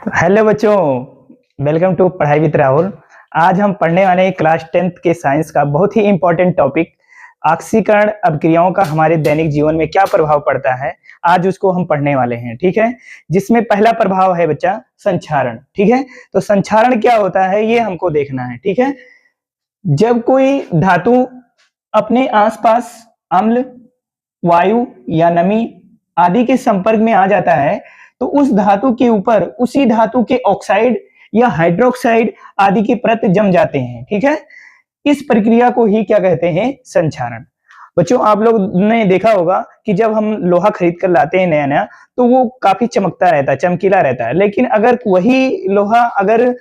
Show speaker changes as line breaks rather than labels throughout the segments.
Hello बच्चों, welcome to पढ़ाई with Rahul. आज हम पढ़ने वाले हैं क्लास 10th के साइंस का बहुत ही इंपॉर्टेंट टॉपिक ऑक्सीकरण अभिक्रियाओं का हमारे दैनिक जीवन में क्या प्रभाव पड़ता है। आज उसको हम पढ़ने वाले हैं, ठीक है। जिसमें पहला प्रभाव है बच्चा संक्षारण, ठीक है। तो संक्षारण क्या होता है ये हमको देखना है, ठीक है। जब कोई धातु अपने आसपास अम्ल, वायु या नमी आदि के संपर्क में आ जाता है तो उस धातु के ऊपर उसी धातु के ऑक्साइड या हाइड्रोक्साइड आदि की परत जम जाते हैं, ठीक है। इस प्रक्रिया को ही क्या कहते हैं, संक्षारण। बच्चों, आप लोग ने देखा होगा कि जब हम लोहा खरीद कर लाते हैं नया नया तो वो काफी चमकता रहता है, चमकीला रहता है। लेकिन अगर वही लोहा अगर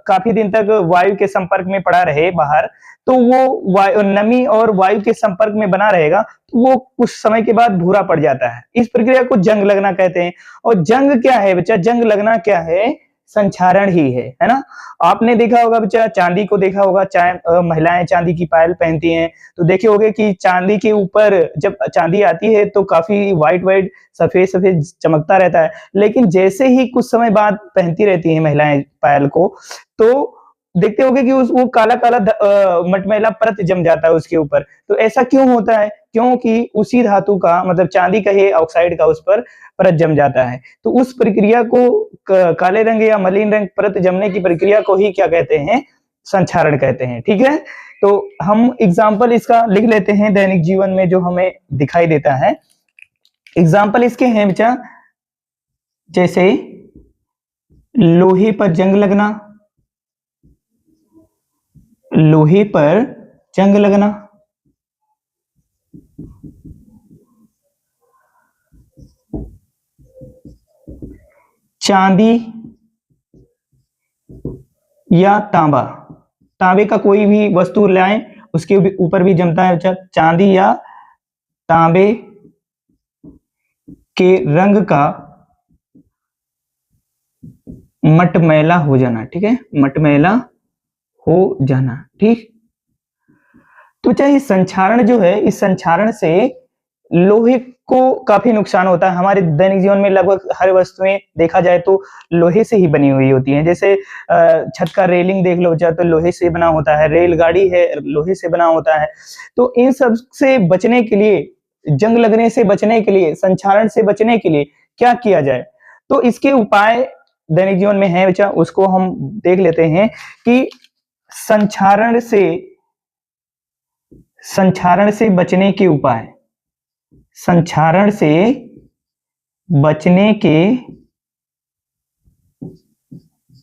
काफी दिन तक वायु के संपर्क में पड़ा रहे बाहर, तो वो नमी और वायु के संपर्क में बना रहेगा तो वो कुछ समय के बाद भूरा पड़ जाता है। इस प्रक्रिया को जंग लगना कहते हैं। और जंग क्या है बच्चा, जंग लगना क्या है, संक्षारण ही है ना। आपने देखा होगा बच्चा, चांदी को देखा होगा, महिलाएं चांदी की पायल पहनती हैं तो देखे होंगे कि चांदी के ऊपर जब चांदी आती है तो काफी व्हाइट व्हाइट सफेद सफेद चमकता रहता है। लेकिन जैसे ही कुछ समय बाद पहनती रहती हैं महिलाएं पायल को, तो देखते होंगे कि वो काला काला मटमैला परत जम जाता है उसके ऊपर। तो ऐसा क्यों होता है, क्योंकि उसी धातु का मतलब चांदी का ही ऑक्साइड का उस पर परत जम जाता है। तो उस प्रक्रिया को काले रंग या मलिन रंग परत जमने की प्रक्रिया को ही क्या कहते हैं, संक्षारण कहते हैं, ठीक है। तो हम एग्जाम्पल इसका लिख लेते हैं दैनिक जीवन में जो हमें दिखाई देता है। एग्जाम्पल इसके हैं बच्चा, जैसे लोहे पर जंग लगना, लोहे पर जंग लगना, चांदी या तांबा, तांबे का कोई भी वस्तु लाएं उसके ऊपर भी जमता है बच्चा। चांदी या तांबे के रंग का मटमैला हो जाना, ठीक है, मटमैला हो जाना, ठीक। तो चाहे संक्षारण जो है, इस संक्षारण से लोहे को काफी नुकसान होता है। हमारे दैनिक जीवन में लगभग हर वस्तुएं देखा जाए तो लोहे से ही बनी हुई होती हैं। जैसे छत का रेलिंग देख लो चाहे तो लोहे से बना होता है, रेलगाड़ी है लोहे से बना होता है। तो इन सब से बचने के लिए, जंग लगने से बचने के लिए, संक्षारण से बचने के लिए क्या किया जाए, तो इसके उपाय दैनिक जीवन में है बच्चा। उसको हम देख लेते हैं कि संक्षारण से बचने के उपाय, संक्षारण से बचने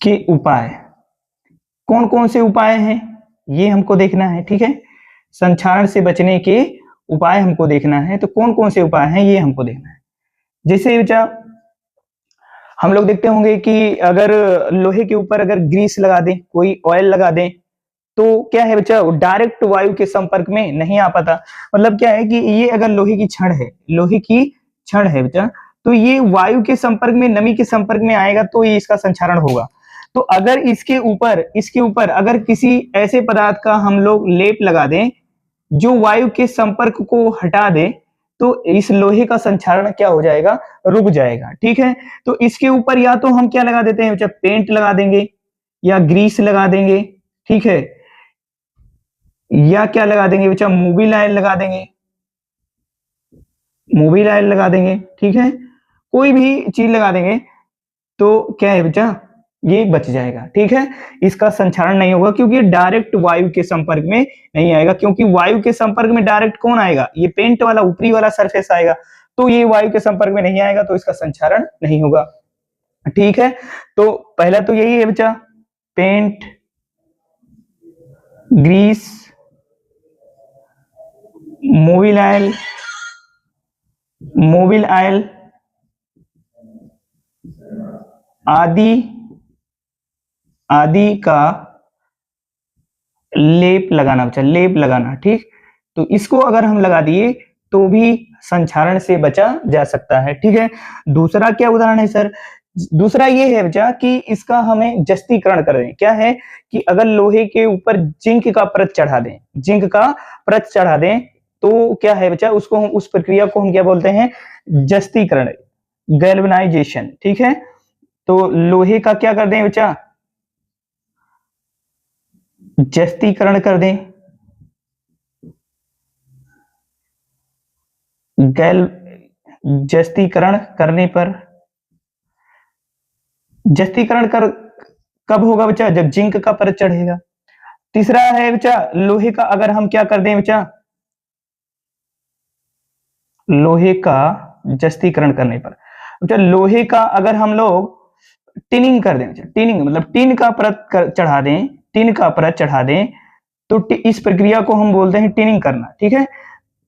के उपाय कौन कौन से उपाय हैं ये हमको देखना है, ठीक है। संक्षारण से बचने के उपाय हमको देखना है, तो कौन कौन से उपाय हैं ये हमको देखना है। जैसे बच्चा हम लोग देखते होंगे कि अगर लोहे के ऊपर अगर ग्रीस लगा दें, कोई ऑयल लगा दें, तो क्या है बच्चा, डायरेक्ट वायु के संपर्क में नहीं आ पाता। मतलब क्या है कि ये अगर लोहे की छड़ है, लोहे की छड़ है बच्चा, तो ये वायु के संपर्क में, नमी के संपर्क में आएगा तो ये इसका संक्षारण होगा। तो अगर इसके ऊपर अगर किसी ऐसे पदार्थ का हम लोग लेप लगा दें जो वायु के संपर्क को हटा दे, तो इस लोहे का संक्षारण क्या हो जाएगा, रुक जाएगा, ठीक है। तो इसके ऊपर या तो हम क्या लगा देते हैं बच्चा, पेंट लगा देंगे या ग्रीस लगा देंगे, ठीक है, या क्या लगा देंगे बच्चा, मोबिल ऑयल लगा देंगे, मोबिल ऑयल लगा देंगे, ठीक है। कोई भी चीज लगा देंगे तो क्या है बच्चा, ये बच जाएगा, ठीक है। इसका संक्षारण नहीं होगा क्योंकि डायरेक्ट वायु के संपर्क में नहीं आएगा। क्योंकि वायु के संपर्क में डायरेक्ट कौन आएगा, ये पेंट वाला ऊपरी वाला सरफेस आएगा, तो ये वायु के संपर्क में नहीं आएगा तो इसका संक्षारण नहीं होगा, ठीक है। तो पहला तो यही है बच्चा, पेंट, ग्रीस, मोबिल ऑयल आदि का लेप लगाना बच्चा, लेप लगाना, ठीक। तो इसको अगर हम लगा दिए तो भी संक्षारण से बचा जा सकता है, ठीक है। दूसरा क्या उदाहरण है सर, दूसरा ये है बच्चा कि इसका हमें जस्तीकरण कर दें। क्या है कि अगर लोहे के ऊपर जिंक का परत चढ़ा दें, जिंक का परत चढ़ा दें, तो क्या है बच्चा, उसको हम, उस प्रक्रिया को हम क्या बोलते हैं, जस्तीकरण, गैल्वेनाइजेशन, ठीक है। तो लोहे का क्या कर दें बच्चा, जस्तीकरण कर दें। गैल जस्तीकरण करने पर, जस्तीकरण कर कब होगा बच्चा, जब जिंक का परत चढ़ेगा। तीसरा है बच्चा लोहे का अगर हम क्या कर दें बच्चा, लोहे का जस्तीकरण करने पर, बच्चा लोहे का अगर हम लोग टिनिंग कर दें, टिनिंग मतलब टिन का परत चढ़ा दें, टिन का परत चढ़ा दें, तो इस प्रक्रिया को हम बोलते हैं टिनिंग करना। ठीक है,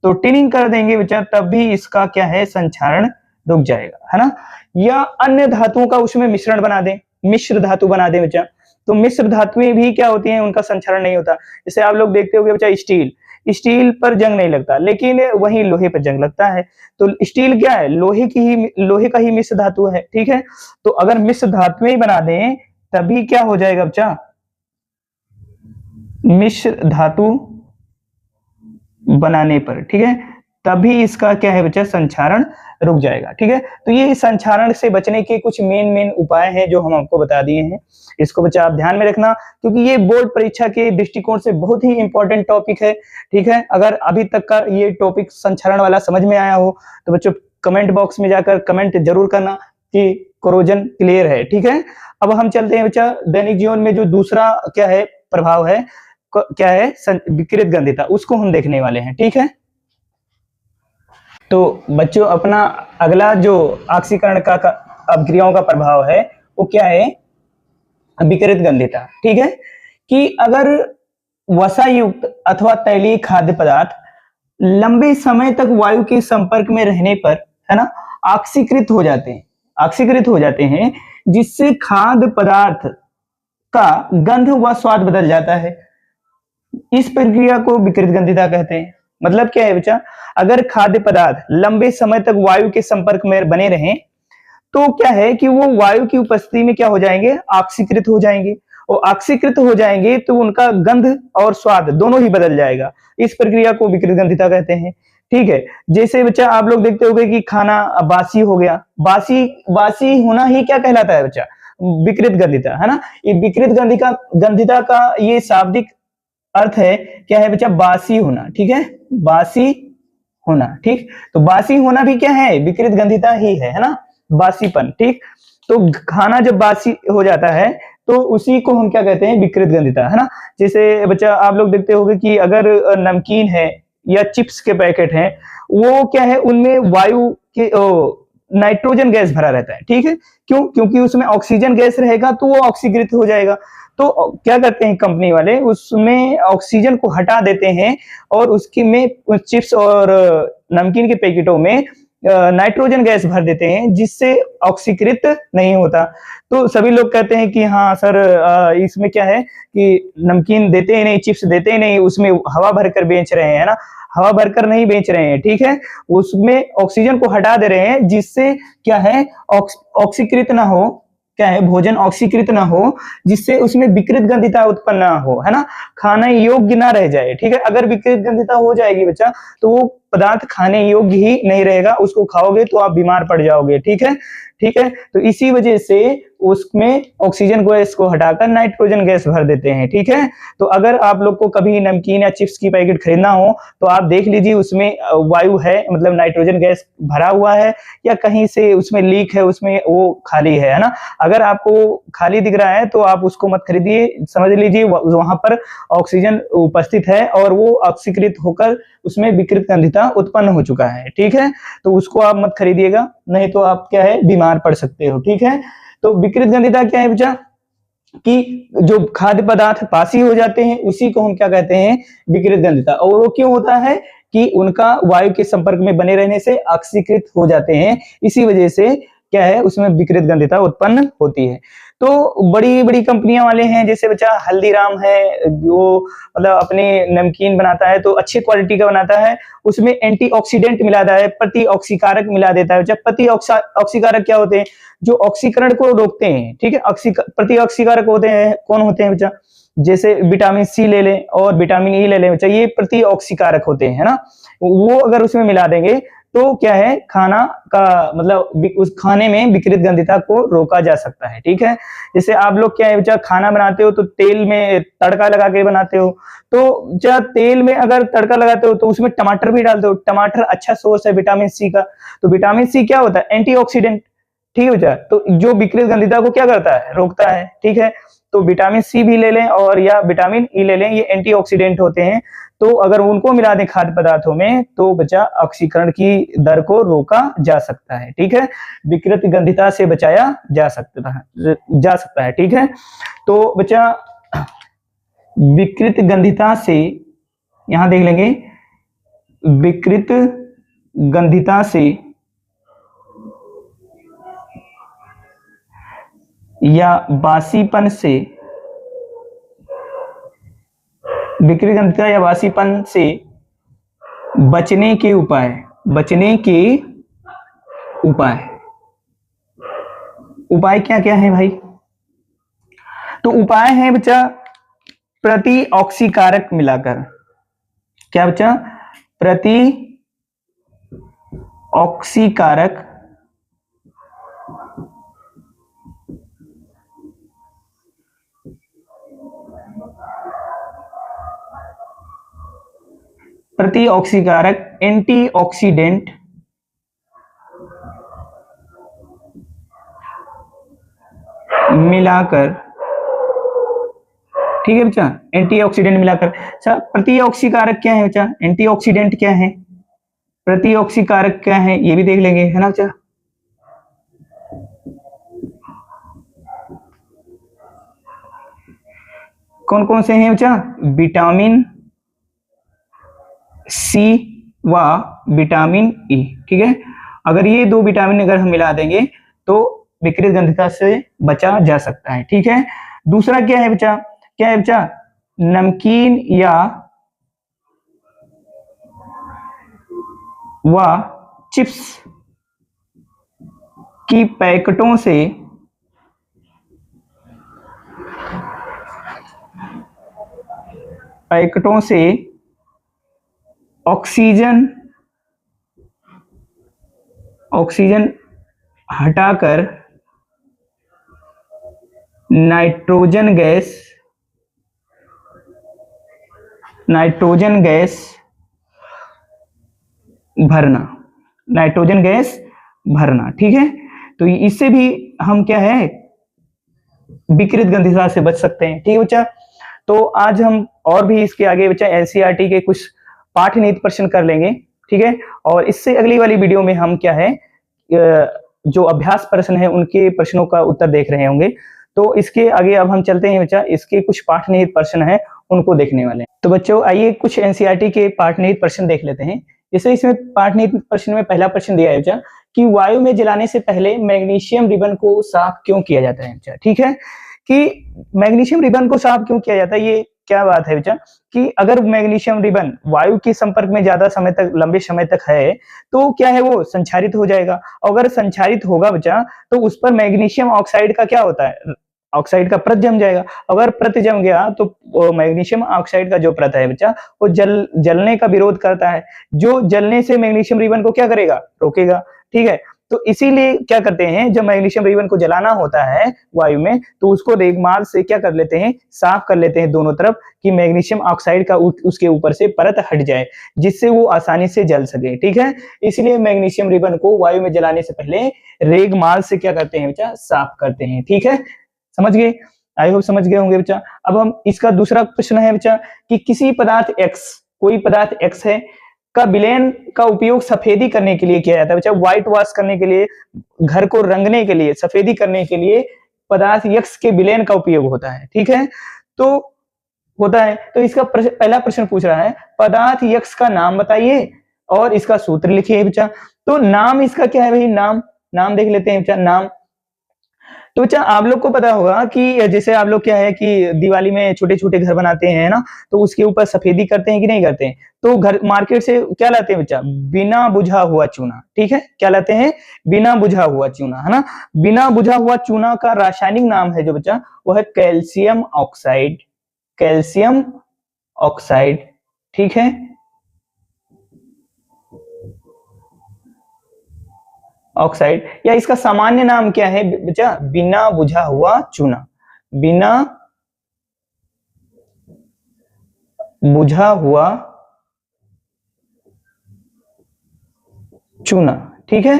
तो टिनिंग कर देंगे बच्चा तब भी इसका क्या है, संक्षारण रुक जाएगा, है ना। या अन्य धातुओं का उसमें मिश्रण बना दें, मिश्र धातु बना दें बच्चा, तो मिश्र धातुएं भी क्या होती हैं, उनका संक्षारण नहीं होता। जैसे आप लोग देखते होंगे बच्चा स्टील, स्टील पर जंग नहीं लगता, लेकिन वही लोहे पर जंग लगता है। तो स्टील क्या है, लोहे का ही मिश्र धातु है। ठीक है, तो अगर मिश्र धातुएं ही बना दें तभी क्या हो जाएगा बच्चा, मिश्र धातु बनाने पर, ठीक है, तभी इसका क्या है बच्चा, संक्षारण रुक जाएगा। ठीक है, तो ये संक्षारण से बचने के कुछ मेन उपाय हैं जो हम आपको बता दिए हैं। इसको बच्चा आप ध्यान में रखना, क्योंकि ये बोर्ड परीक्षा के दृष्टिकोण से बहुत ही इंपॉर्टेंट टॉपिक है। ठीक है, अगर अभी तक का ये टॉपिक संक्षारण वाला समझ में आया हो तो बच्चों कमेंट बॉक्स में जाकर कमेंट जरूर करना कि कोरोजन क्लियर है। ठीक है, अब हम चलते हैं बच्चा दैनिक जीवन में जो दूसरा क्या है प्रभाव है, क्या है, विकृत गंधिता, उसको हम देखने वाले हैं। ठीक है, तो बच्चों अपना अगला जो ऑक्सीकरण का अभिक्रियाओं का प्रभाव है वो क्या है, विकृत गंधिता। ठीक है, कि अगर वसा युक्त अथवा तैलीय खाद्य पदार्थ लंबे समय तक वायु के संपर्क में रहने पर, है ना, ऑक्सीकृत हो जाते हैं, ऑक्सीकृत हो जाते हैं, जिससे खाद्य पदार्थ का गंध व स्वाद बदल जाता है। इस प्रक्रिया को विकृत गंधिता कहते हैं। मतलब क्या है बच्चा, अगर खाद्य पदार्थ लंबे समय तक वायु के संपर्क में बने रहें तो क्या है कि वो वायु की उपस्थिति में क्या हो जाएंगे, ऑक्सीकृत हो जाएंगे, और ऑक्सीकृत हो जाएंगे तो उनका गंध और स्वाद दोनों ही बदल जाएगा। इस प्रक्रिया को विकृत गंधिता कहते हैं। ठीक है, जैसे बच्चा आप लोग देखते होंगे कि खाना बासी हो गया, बासी होना ही क्या कहलाता है बच्चा, विकृत गंधिता, है ना। ये विकृत गंधिता का ये शाब्दिक अर्थ है क्या है बच्चा, बासी होना। ठीक है, बासी होना। ठीक, तो बासी होना भी क्या है, विकृत गंधिता ही है ना, बासीपन। ठीक, तो खाना जब बासी हो जाता है तो उसी को हम क्या कहते हैं, विकृत गंधिता, है ना। जैसे बच्चा आप लोग देखते होंगे कि अगर नमकीन है या चिप्स के पैकेट हैं, वो क्या है, उनमें वायु के नाइट्रोजन गैस भरा रहता है। ठीक है, क्यों, क्योंकि उसमें ऑक्सीजन गैस रहेगा तो वो ऑक्सीकृत हो जाएगा। तो क्या करते हैं कंपनी वाले, उसमें ऑक्सीजन को हटा देते हैं और उसकी में चिप्स और नमकीन के पैकेटों में नाइट्रोजन गैस भर देते हैं, जिससे ऑक्सीकृत नहीं होता। तो सभी लोग कहते हैं कि हाँ सर इसमें क्या है कि नमकीन देते ही नहीं, चिप्स देते ही नहीं, उसमें हवा भरकर बेच रहे हैं, है ना। हवा भरकर नहीं बेच रहे हैं, ठीक है, उसमें ऑक्सीजन को हटा दे रहे हैं, जिससे क्या है, ऑक्सीकृत ना हो, क्या है, भोजन ऑक्सीकृत ना हो, जिससे उसमें विकृत गंधिता उत्पन्न ना हो, है ना, खाने योग्य ना रह जाए। ठीक है, अगर विकृत गंधिता हो जाएगी बच्चा तो वो पदार्थ खाने योग्य ही नहीं रहेगा, उसको खाओगे तो आप बीमार पड़ जाओगे। ठीक है, ठीक है, तो इसी वजह से उसमें ऑक्सीजन गैस को हटाकर नाइट्रोजन गैस भर देते हैं। ठीक है, तो अगर आप लोग को कभी नमकीन या चिप्स की पैकेट खरीदना हो तो आप देख लीजिए उसमें वायु है, मतलब नाइट्रोजन गैस भरा हुआ है, या कहीं से उसमें लीक है, उसमें वो खाली है ना। अगर आपको खाली दिख रहा है तो आप उसको मत खरीदिए, समझ लीजिए वहां पर ऑक्सीजन उपस्थित है और वो ऑक्सीकृत होकर उसमें विकृत गंधिता उत्पन्न हो चुका है। ठीक है, तो उसको आप मत खरीदिएगा, नहीं तो आप क्या है, बीमार पड़ सकते हो। ठीक है, तो विकृत गंधिता क्या है बच्चा, कि जो खाद्य पदार्थ बासी हो जाते हैं उसी को हम क्या कहते हैं, विकृत गंधिता। और वो क्यों होता है कि उनका वायु के संपर्क में बने रहने से ऑक्सीकृत हो जाते हैं, इसी वजह से क्या है, उसमें विकृत गंधिता उत्पन्न होती है। तो बड़ी बड़ी कंपनियां वाले हैं, जैसे बच्चा हल्दीराम है, वो मतलब अपने नमकीन बनाता है तो अच्छी क्वालिटी का बनाता है, उसमें एंटीऑक्सीडेंट मिलाता है, प्रतिऑक्सीकारक मिला देता है। जब प्रतिऑक्सीकारक क्या होते हैं, जो ऑक्सीकरण को रोकते हैं। ठीक है, प्रतिऑक्सीकारक होते हैं, कौन होते हैं बच्चा, जैसे विटामिन सी ले लें और विटामिन ई ले लें बच्चा, ये प्रतिऑक्सीकारक होते हैं, है ना। वो अगर उसमें मिला देंगे तो क्या है, खाना का मतलब उस खाने में विकृत गंधिता को रोका जा सकता है। ठीक है, जैसे आप लोग क्या है जब खाना बनाते हो तो तेल में तड़का लगा के बनाते हो, तो जब तेल में अगर तड़का लगाते हो तो उसमें टमाटर भी डालते हो। टमाटर अच्छा सोर्स है विटामिन सी का, तो विटामिन सी क्या होता है, एंटीऑक्सीडेंट। ठीक है बेटा, तो जो विकृत गंधिता को क्या करता है, रोकता है। ठीक है, तो विटामिन सी भी ले लें और या विटामिन ई ले लें, ये एंटीऑक्सीडेंट होते हैं। तो अगर उनको मिला दें खाद्य पदार्थों में तो बच्चा ऑक्सीकरण की दर को रोका जा सकता है। ठीक है, विकृत गंधिता से बचाया जा सकता है। ठीक है, तो बच्चा विकृत गंधिता से, यहां देख लेंगे, विकृत गंधिता से या बासीपन से, विकृत गंधिता या बासीपन से बचने के उपाय, उपाय क्या क्या है भाई? तो उपाय है बच्चा प्रति ऑक्सीकारक मिलाकर। क्या बच्चा? प्रति ऑक्सीकारक एंटीऑक्सीडेंट मिलाकर। ठीक है बच्चा, एंटीऑक्सीडेंट मिलाकर। अच्छा, प्रतिऑक्सीकारक क्या है बच्चा? एंटीऑक्सीडेंट क्या है, प्रतिऑक्सीकारक क्या है, ये भी देख लेंगे, है ना बच्चा? कौन कौन से हैं बच्चा? विटामिन सी व विटामिन ई। ठीक है, अगर ये दो विटामिन अगर हम मिला देंगे तो विकृत गंधिता से बचा जा सकता है। ठीक है, दूसरा क्या है बच्चा? क्या है बच्चा? नमकीन या व चिप्स की पैकेटों से ऑक्सीजन हटाकर नाइट्रोजन गैस भरना। ठीक है, तो इससे भी हम क्या है, विकृत गंधिता से बच सकते हैं। ठीक है बच्चा, तो आज हम और भी इसके आगे बच्चा एनसीईआरटी के कुछ पाठ नीति प्रश्न कर लेंगे। ठीक है, और इससे अगली वाली वीडियो में हम क्या है, जो अभ्यास प्रश्न है उनके प्रश्नों का उत्तर देख रहे होंगे। तो इसके आगे अब हम चलते हैं बच्चा, इसके कुछ पाठ निहित प्रश्न है उनको देखने वाले हैं। तो बच्चों आइए कुछ एनसीईआरटी के पाठ निहित प्रश्न देख लेते हैं। जैसे इसमें पाठ निहित प्रश्न में पहला प्रश्न दिया है बच्चा कि वायु में जलाने से पहले मैग्नीशियम रिबन को साफ क्यों किया जाता है बच्चा? ठीक है, कि मैग्नीशियम रिबन को साफ क्यों किया जाता है, ये क्या बात है बच्चा कि अगर मैग्नीशियम रिबन वायु के संपर्क में ज्यादा समय तक, लंबे समय तक है तो क्या है, वो संचारित हो जाएगा। अगर संचारित होगा बच्चा तो उस पर मैग्नीशियम ऑक्साइड का क्या होता है, ऑक्साइड का परत जम जाएगा। अगर परत जम गया तो मैग्नीशियम ऑक्साइड का जो परत है बच्चा वो जलने का विरोध करता है, जो जलने से मैग्नीशियम रिबन को क्या करेगा, रोकेगा। ठीक है, तो इसीलिए क्या करते हैं, जब मैग्नीशियम रिबन को जलाना होता है वायु में तो उसको रेगमाल से क्या कर लेते हैं, साफ कर लेते हैं दोनों तरफ, कि मैग्नीशियम ऑक्साइड का उसके ऊपर से परत हट जाए, जिससे वो आसानी से जल सके। ठीक है, इसलिए मैग्नीशियम रिबन को वायु में जलाने से पहले रेगमाल से क्या करते हैं बच्चा, साफ करते हैं। ठीक है, समझ गए? आई होप समझ गए होंगे बच्चा। अब हम इसका दूसरा प्रश्न है बच्चा कि किसी पदार्थ X, कोई पदार्थ X है का विलयन का उपयोग सफेदी करने के लिए किया जाता है बच्चा, व्हाइट वॉश करने के लिए, घर को रंगने के लिए, सफेदी करने के लिए पदार्थ X के विलयन का उपयोग होता है। ठीक है, तो होता है, तो इसका पहला प्रश्न पूछ रहा है पदार्थ X का नाम बताइए और इसका सूत्र लिखिए बच्चा। तो नाम इसका क्या है भाई, नाम देख लेते हैं बच्चा। नाम तो बच्चा आप लोग को पता होगा कि जैसे आप लोग क्या है कि दिवाली में छोटे छोटे घर बनाते हैं ना, तो उसके ऊपर सफेदी करते हैं कि नहीं करते हैं? तो घर मार्केट से क्या लाते हैं बच्चा, बिना बुझा हुआ चूना। ठीक है, क्या लाते हैं, बिना बुझा हुआ चूना, है ना। बिना बुझा हुआ चूना का रासायनिक नाम है जो बच्चा, वो है कैल्शियम ऑक्साइड। ठीक है, ऑक्साइड, या इसका सामान्य नाम क्या है बच्चा? बिना बुझा हुआ चूना, बिना बुझा हुआ चूना। ठीक है,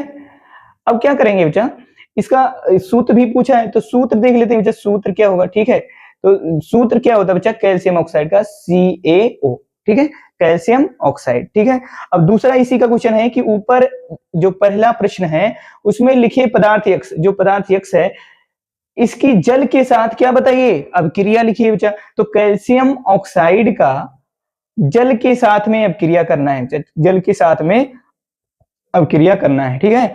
अब क्या करेंगे बच्चा, इसका सूत्र भी पूछा है तो सूत्र देख लेते हैं बच्चा, सूत्र क्या होगा। ठीक है, तो सूत्र क्या होता है बच्चा कैल्शियम ऑक्साइड का? CaO। ठीक है, कैल्शियम ऑक्साइड। ठीक है, अब दूसरा इसी का क्वेश्चन है कि ऊपर जो पहला प्रश्न है उसमें लिखे पदार्थ X, जो पदार्थ X है इसकी जल के साथ क्या बताइए अभिक्रिया लिखिए बच्चा। तो कैल्शियम ऑक्साइड का जल के साथ में अभिक्रिया करना है, जल के साथ में अभिक्रिया करना है। ठीक है,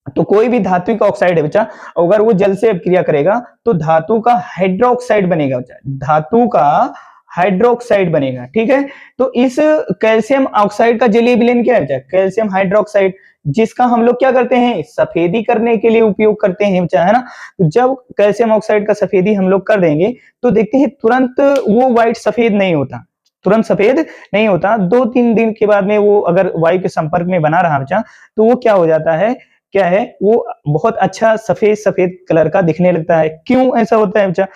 तो कोई भी धात्विक ऑक्साइड है बच्चा, अगर वो जल से अभिक्रिया करेगा तो धातु का हाइड्रोक्साइड बनेगा बच्चा, धातु का हाइड्रोक्साइड बनेगा। ठीक है, तो इस कैल्शियम ऑक्साइड का जलीय विलयन क्या है बच्चा? कैल्शियम हाइड्रोक्साइड, जिसका हम लोग क्या करते हैं? सफेदी करने के लिए उपयोग करते हैं बच्चा, है ना। तो जब कैल्शियम ऑक्साइड का सफेदी हम लोग कर देंगे तो देखते हैं तुरंत वो व्हाइट सफेद नहीं होता, तुरंत सफेद नहीं होता। 2-3 दिन के बाद में वो अगर वायु के संपर्क में बना रहा बच्चा तो वो क्या हो जाता है, क्या है, वो बहुत अच्छा सफेद सफेद कलर का दिखने लगता है। क्यों ऐसा होता है बच्चा?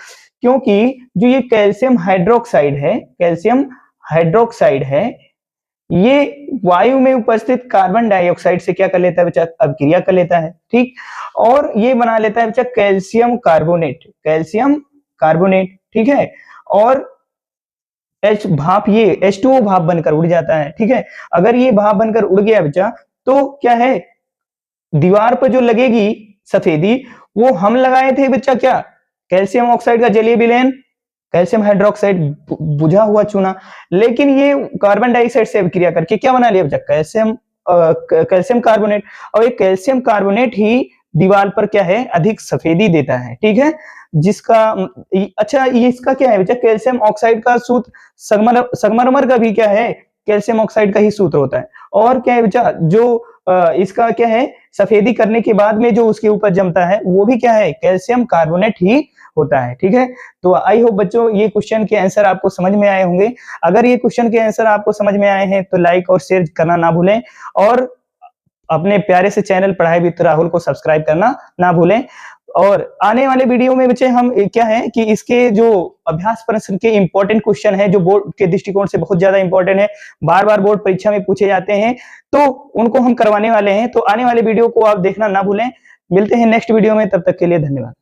क्योंकि जो ये कैल्शियम हाइड्रोक्साइड है, कैल्शियम हाइड्रोक्साइड है, ये वायु में उपस्थित कार्बन डाइऑक्साइड से क्या कर लेता है बच्चा? अभिक्रिया कर लेता है। ठीक, और ये बना लेता है बच्चा कैल्शियम कार्बोनेट, कैल्शियम कार्बोनेट। ठीक है, और H भाप, ये H2O भाप बनकर उड़ जाता है। ठीक है, अगर ये भाप बनकर उड़ गया बच्चा तो क्या है, दीवार पर जो लगेगी सफेदी वो हम लगाए थे बच्चा क्या? कैल्शियम ऑक्साइड का जलीय विलयन, कैल्शियम हाइड्रोक्साइड बुझा हुआ चूना, लेकिन ये कार्बन डाइऑक्साइड से अभिक्रिया करके क्या बना लिया बच्चा? कैल्शियम कार्बोनेट, और ये कैल्शियम कार्बोनेट ही दीवार पर क्या है, अधिक सफेदी देता है। ठीक है, जिसका अच्छा ये इसका क्या है बच्चा? कैल्शियम ऑक्साइड का सूत्र संगमरमर का भी क्या है? कैल्शियम ऑक्साइड का ही सूत्र होता है। और क्या है बच्चा, जो इसका क्या है, सफेदी करने के बाद में जो उसके ऊपर जमता है वो भी क्या है? कैल्शियम कार्बोनेट ही होता है। ठीक है, तो आई होप बच्चों ये क्वेश्चन के आंसर आपको समझ में आए होंगे। अगर ये क्वेश्चन के आंसर आपको समझ में आए हैं तो लाइक और शेयर करना ना भूलें, और अपने प्यारे से चैनल पढ़ाई विद राहुल को सब्सक्राइब करना ना भूलें। और आने वाले वीडियो में बच्चे हम क्या है कि इसके जो अभ्यास प्रश्न के इंपॉर्टेंट क्वेश्चन है, जो बोर्ड के दृष्टिकोण से बहुत ज्यादा इंपॉर्टेंट है, बार बार बोर्ड परीक्षा में पूछे जाते हैं, तो उनको हम करवाने वाले हैं। तो आने वाले वीडियो को आप देखना ना भूलें। मिलते हैं नेक्स्ट वीडियो में, तब तक के लिए धन्यवाद।